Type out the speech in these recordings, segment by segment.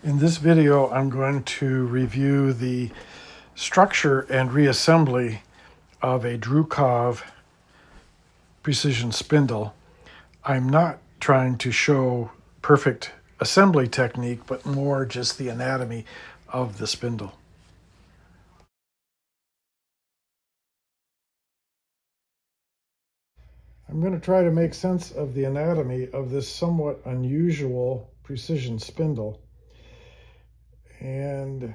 In this video, I'm going to review the structure and reassembly of a Drukov precision spindle. I'm not trying to show perfect assembly technique, but more just the anatomy of the spindle. I'm going to try to make sense of the anatomy of this somewhat unusual precision spindle. And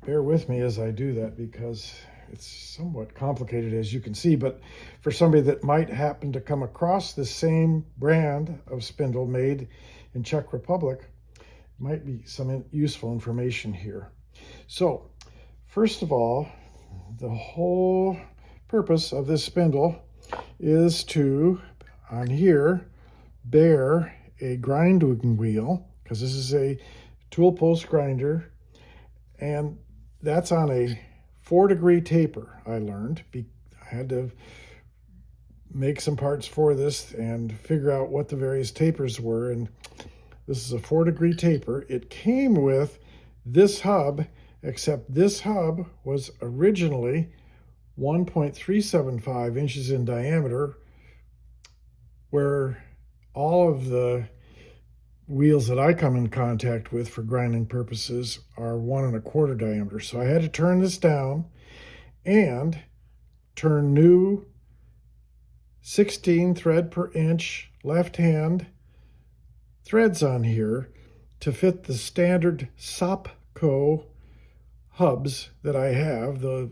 bear with me as I do that because it's somewhat complicated, as you can see. But for somebody that might happen to come across the same brand of spindle made in Czech Republic, might be some useful information here. So first of all, the whole purpose of this spindle is to, on here, bear a grinding wheel, because this is a tool post grinder, and that's on a 4-degree taper. I learned I had to make some parts for this and figure out what the various tapers were, and this is a 4-degree taper. It came with this hub, except this hub was originally 1.375 inches in diameter, where all of the wheels that I come in contact with for grinding purposes are 1.25 diameter. So I had to turn this down and turn new 16 thread per inch left hand threads on here to fit the standard Sopco hubs that I have. The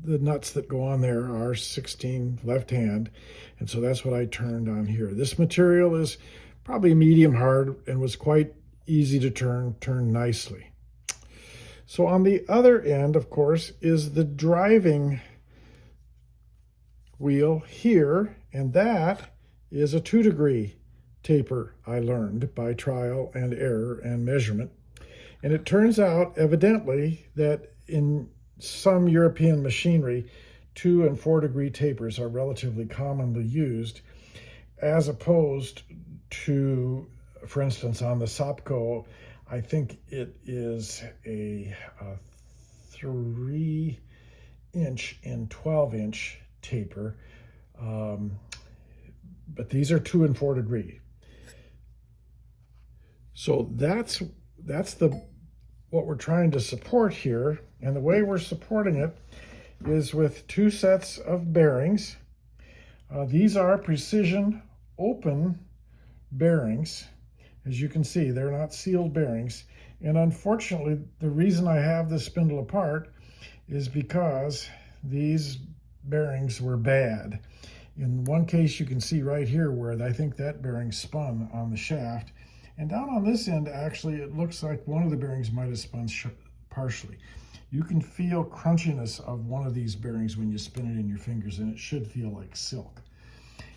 nuts that go on there are 16 left hand, and so that's what I turned on here. This material is probably medium hard and was quite easy to turn nicely. So on the other end, of course, is the driving wheel here, and that is a 2-degree taper I learned by trial and error and measurement. And it turns out, evidently, that in some European machinery, 2- and 4-degree tapers are relatively commonly used, as opposed to, for instance, on the Sopco, I think it is a 3-inch and 12-inch taper, but these are 2- and 4-degree. So that's what we're trying to support here, and the way we're supporting it is with 2 sets of bearings. These are precision open bearings. As you can see, they're not sealed bearings, and unfortunately the reason I have this spindle apart is because these bearings were bad. In one case, you can see right here where I think that bearing spun on the shaft, and down on this end, actually, it looks like one of the bearings might have spun partially. You can feel crunchiness of one of these bearings when you spin it in your fingers, and it should feel like silk.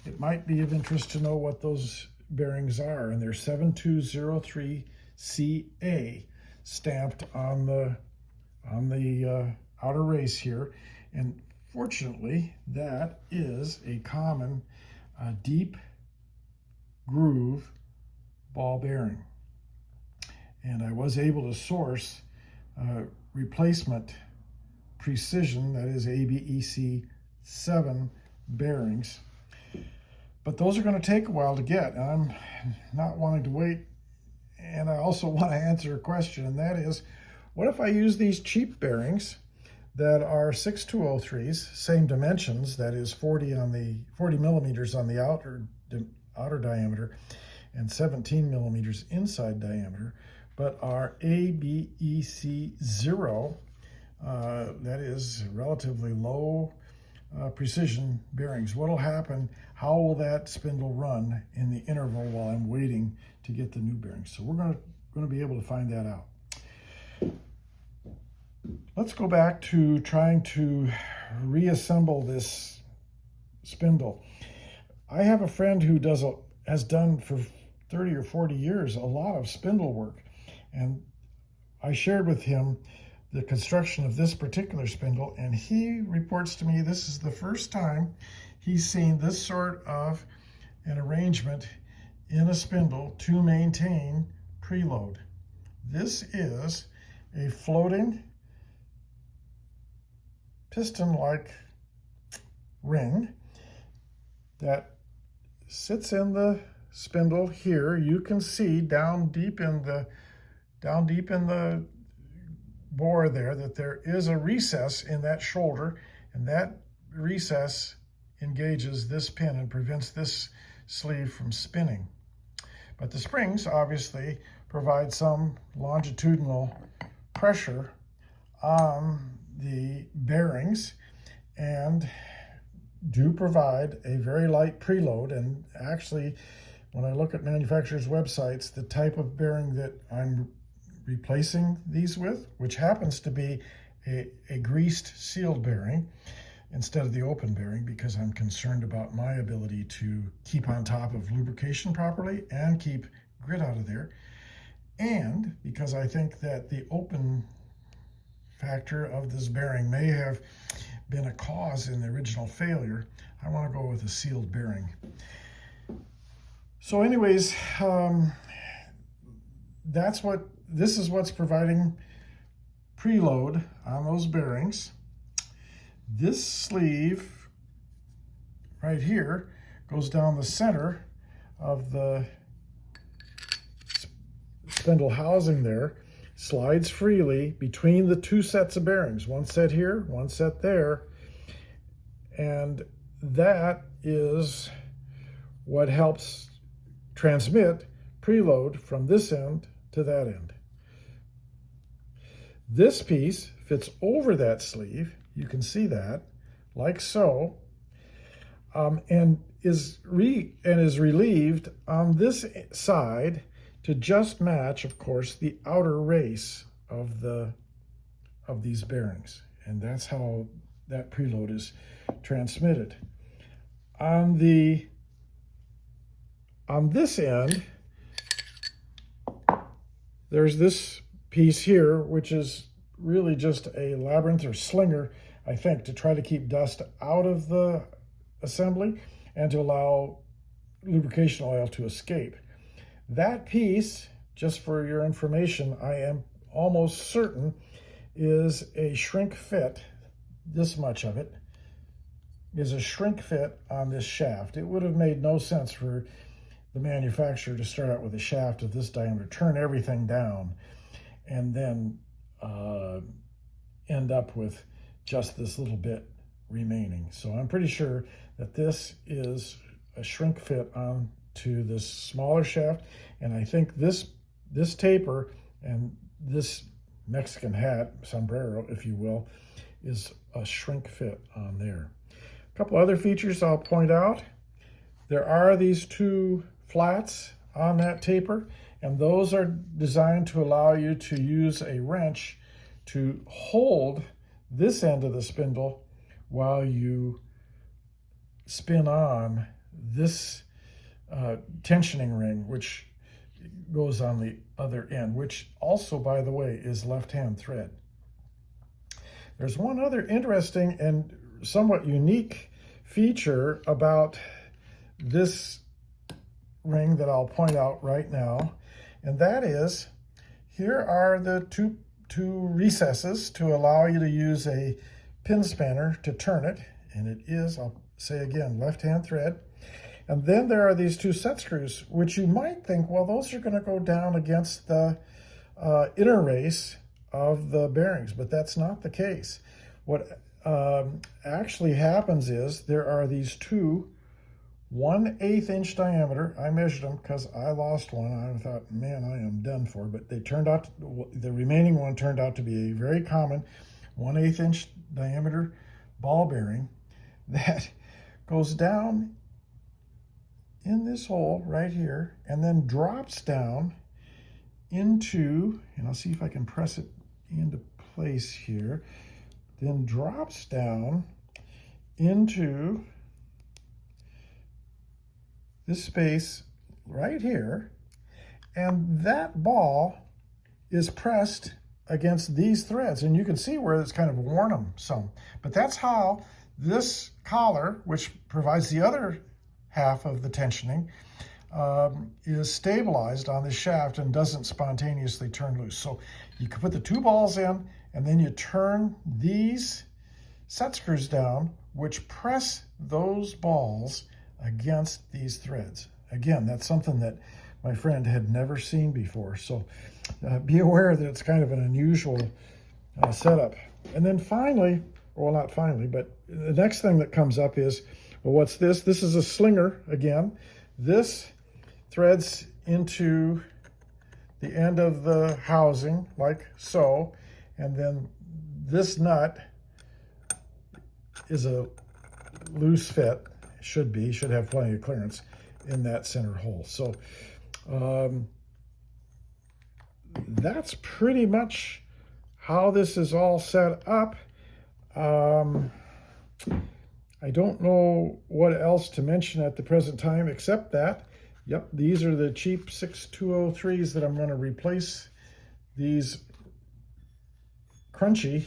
It might be of interest to know what those bearings are, and they're 7203CA stamped on the outer race here. And fortunately, that is a common deep groove ball bearing. And I was able to source replacement precision, that is ABEC 7 bearings. But those are going to take a while to get, and I'm not wanting to wait. And I also want to answer a question, and that is, what if I use these cheap bearings that are 6203s, same dimensions, that is 40 millimeters on the outer diameter and 17 millimeters inside diameter, but are ABEC 0, that is relatively low precision bearings. What will happen? How will that spindle run in the interval while I'm waiting to get the new bearings? So we're going to be able to find that out. Let's go back to trying to reassemble this spindle. I have a friend who has done for 30 or 40 years a lot of spindle work, and I shared with him the construction of this particular spindle, and he reports to me this is the first time he's seen this sort of an arrangement in a spindle to maintain preload. This is a floating piston-like ring that sits in the spindle here. You can see down deep in the bore there that there is a recess in that shoulder, and that recess engages this pin and prevents this sleeve from spinning. But the springs obviously provide some longitudinal pressure on the bearings and do provide a very light preload. And actually, when I look at manufacturers' websites, the type of bearing that I'm replacing these with, which happens to be a greased sealed bearing instead of the open bearing, because I'm concerned about my ability to keep on top of lubrication properly and keep grit out of there, and because I think that the open factor of this bearing may have been a cause in the original failure, I want to go with a sealed bearing. So anyways, this is what's providing preload on those bearings. This sleeve right here goes down the center of the spindle housing there, slides freely between the two sets of bearings, one set here, one set there, and that is what helps transmit preload from this end to that end. This piece fits over that sleeve, you can see that, like so, and is relieved on this side to just match, of course, the outer race of these bearings, and that's how that preload is transmitted. On this end, there's this piece here, which is really just a labyrinth or slinger, I think, to try to keep dust out of the assembly and to allow lubrication oil to escape. That piece, just for your information, I am almost certain is a shrink fit. This much of it is a shrink fit on this shaft. It would have made no sense for the manufacturer to start out with a shaft of this diameter, turn everything down, and then end up with just this little bit remaining. So I'm pretty sure that this is a shrink fit onto this smaller shaft, and I think this taper and this Mexican hat, sombrero, if you will, is a shrink fit on there. A couple other features I'll point out. There are these two flats on that taper, and those are designed to allow you to use a wrench to hold this end of the spindle while you spin on this tensioning ring, which goes on the other end, which also, by the way, is left-hand thread. There's one other interesting and somewhat unique feature about this ring that I'll point out right now, and that is here are the two recesses to allow you to use a pin spanner to turn it, and it is, I'll say again, left-hand thread. And then there are these two set screws, which you might think, well, those are going to go down against the inner race of the bearings, but that's not the case. What actually happens is there are these two 1/8 inch diameter. I measured them because I lost one. I thought, man, I am done for. But they turned out, the remaining one turned out to be a very common 1/8 inch diameter ball bearing that goes down in this hole right here and then drops down into, and I'll see if I can press it into place here, then drops down into this space right here, and that ball is pressed against these threads, and you can see where it's kind of worn them some. But that's how this collar, which provides the other half of the tensioning, is stabilized on the shaft and doesn't spontaneously turn loose. So you can put the two balls in, and then you turn these set screws down, which press those balls against these threads. Again, that's something that my friend had never seen before. So be aware that it's kind of an unusual setup. And then finally, well, not finally, but the next thing that comes up is, well, what's this? This is a slinger again. This threads into the end of the housing like so, and then this nut is a loose fit, should have plenty of clearance in that center hole. So that's pretty much how this is all set up. I don't know what else to mention at the present time except that, yep, these are the cheap 6203s that I'm going to replace these crunchy,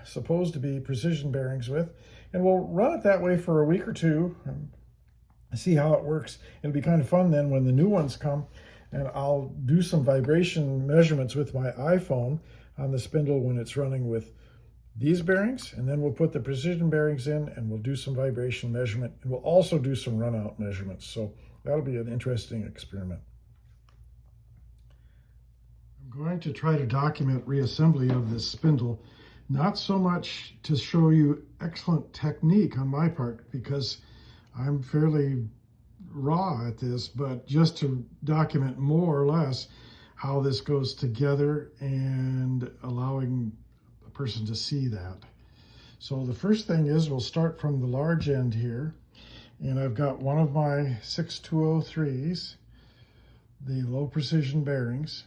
supposed to be precision bearings with. And we'll run it that way for a week or two and see how it works. It'll be kind of fun then when the new ones come, and I'll do some vibration measurements with my iPhone on the spindle when it's running with these bearings, and then we'll put the precision bearings in and we'll do some vibration measurement, and we'll also do some run out measurements. So that'll be an interesting experiment. I'm going to try to document reassembly of this spindle, not so much to show you excellent technique on my part, because I'm fairly raw at this, but just to document more or less how this goes together and allowing a person to see that. So the first thing is, we'll start from the large end here, and I've got one of my 6203s, the low precision bearings,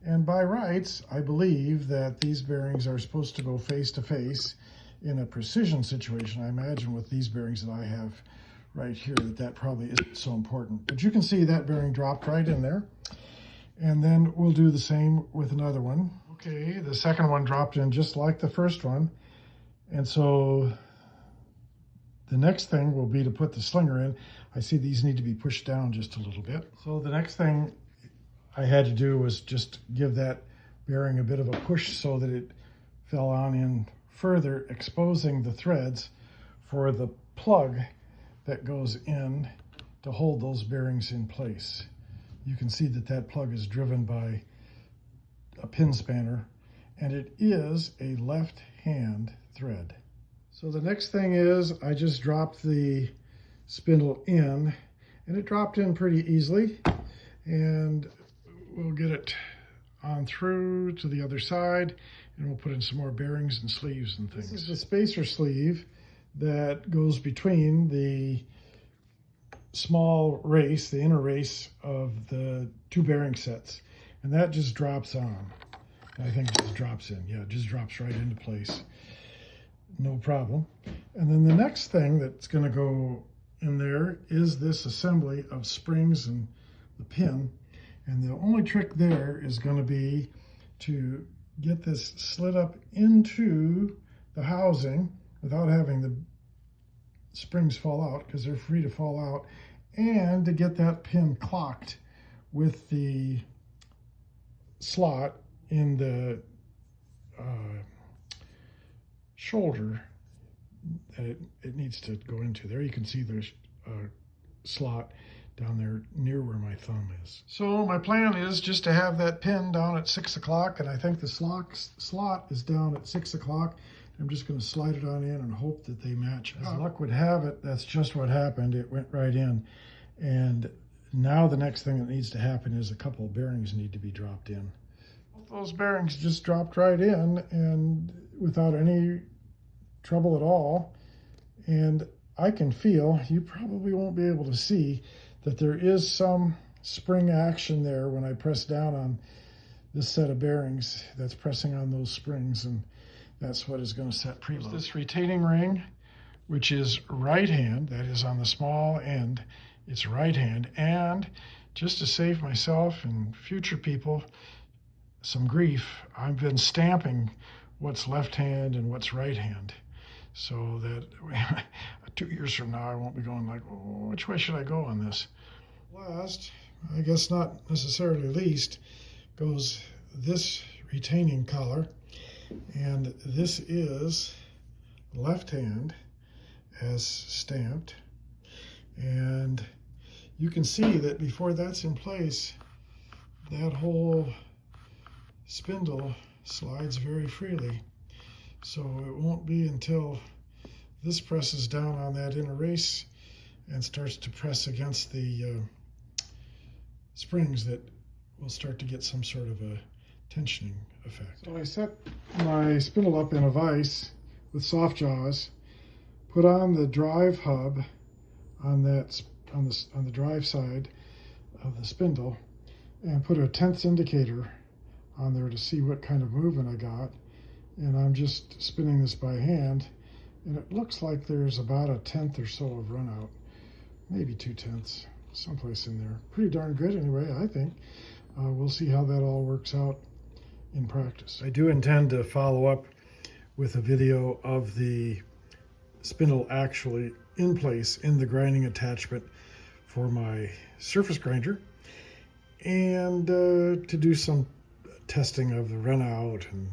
and by rights I believe that these bearings are supposed to go face to face in a precision situation. I imagine with these bearings that I have right here that probably isn't so important, but you can see that bearing dropped right in there. And then we'll do the same with another one. Okay, the second one dropped in just like the first one. And so the next thing will be to put the slinger in. I see these need to be pushed down just a little bit. So the next thing I had to do was just give that bearing a bit of a push so that it fell on in further, exposing the threads for the plug that goes in to hold those bearings in place. You can see that that plug is driven by a pin spanner, and it is a left-hand thread. So the next thing is, I just dropped the spindle in, and it dropped in pretty easily, and we'll get it on through to the other side, and we'll put in some more bearings and sleeves and things. This is the spacer sleeve that goes between the small race, the inner race of the two bearing sets, and that just drops on. I think it just drops in. Yeah, it just drops right into place. No problem. And then the next thing that's going to go in there is this assembly of springs and the pin. And the only trick there is going to be to get this slid up into the housing without having the springs fall out, because they're free to fall out, and to get that pin clocked with the slot in the shoulder that it needs to go into. There you can see the slot down there near where my thumb is. So my plan is just to have that pin down at 6 o'clock, and I think the slot is down at 6 o'clock. I'm just going to slide it on in and hope that they match up. As luck would have it, that's just what happened. It went right in. And now the next thing that needs to happen is a couple of bearings need to be dropped in. Those bearings just dropped right in, and without any trouble at all. And I can feel, you probably won't be able to see, that there is some spring action there when I press down on this set of bearings that's pressing on those springs, and that's what is going to set preload. This retaining ring, which is right hand, that is on the small end, it's right hand. And just to save myself and future people some grief, I've been stamping what's left hand and what's right hand, so that 2 years from now I won't be going like, oh, which way should I go on this? Last, I guess not necessarily least, goes this retaining collar, and this is left hand as stamped, and you can see that before that's in place, that whole spindle slides very freely. So it won't be until this presses down on that inner race and starts to press against the springs that we'll start to get some sort of a tensioning effect. So I set my spindle up in a vise with soft jaws, put on the drive hub on the drive side of the spindle, and put a tenths indicator on there to see what kind of movement I got. And I'm just spinning this by hand, and it looks like there's about a tenth or so of run out, maybe 2/10, someplace in there. Pretty darn good anyway, I think. We'll see how that all works out in practice. I do intend to follow up with a video of the spindle actually in place in the grinding attachment for my surface grinder, and to do some testing of the run out and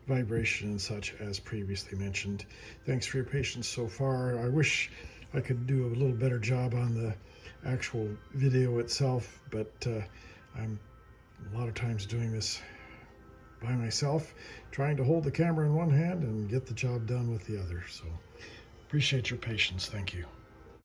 vibration and such as previously mentioned. Thanks for your patience so far. I wish I could do a little better job on the actual video itself, but I'm a lot of times doing this by myself, trying to hold the camera in one hand and get the job done with the other. So appreciate your patience. Thank you.